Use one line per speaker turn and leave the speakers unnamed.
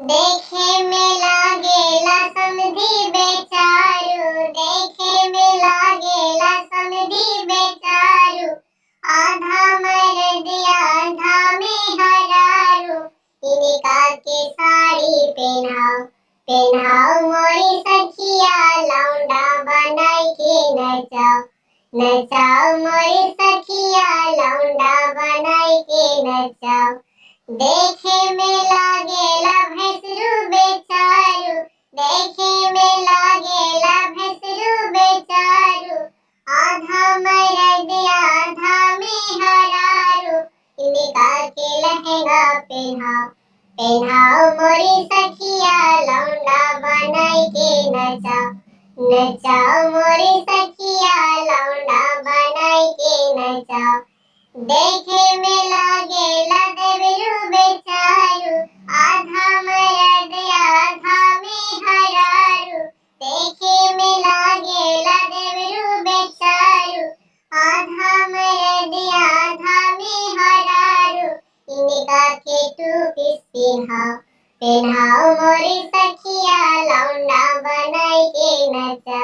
देखे में लागेला समधी बेचारू, देखे में लागेला समधी बेचारू। आधा मर्द आधा में हरारू, इनका के साड़ी पहनाओ पहनाओ मोरी सखिया, लौंडा बनाई के नचाओ नचाओ मोरी सखिया, लौंडा बनाई के नचाओ। देखे में लागेला भैंसरू बेचारू, देखे में लागेला भैंसरू बेचारू। आधा मर्द आधा में हरारू, इनका के लहंगा पहनाओ पहनाओ मोरी सखिया, लौंडा बनाई के नचाओ नचाओ मोरी सखिया, लौंडा बनाई के नचाओ। देखे में लागेला देवरू बेचारू, आधा मर्द आधा में हरारू। देखे में लागेला देवरू बेचारू, आधा मर्द आधा में हरारू। इनका के टू पीस पहनाओ पहनाओ मोरी सखिया, लौंडा बनाई के नचाओ।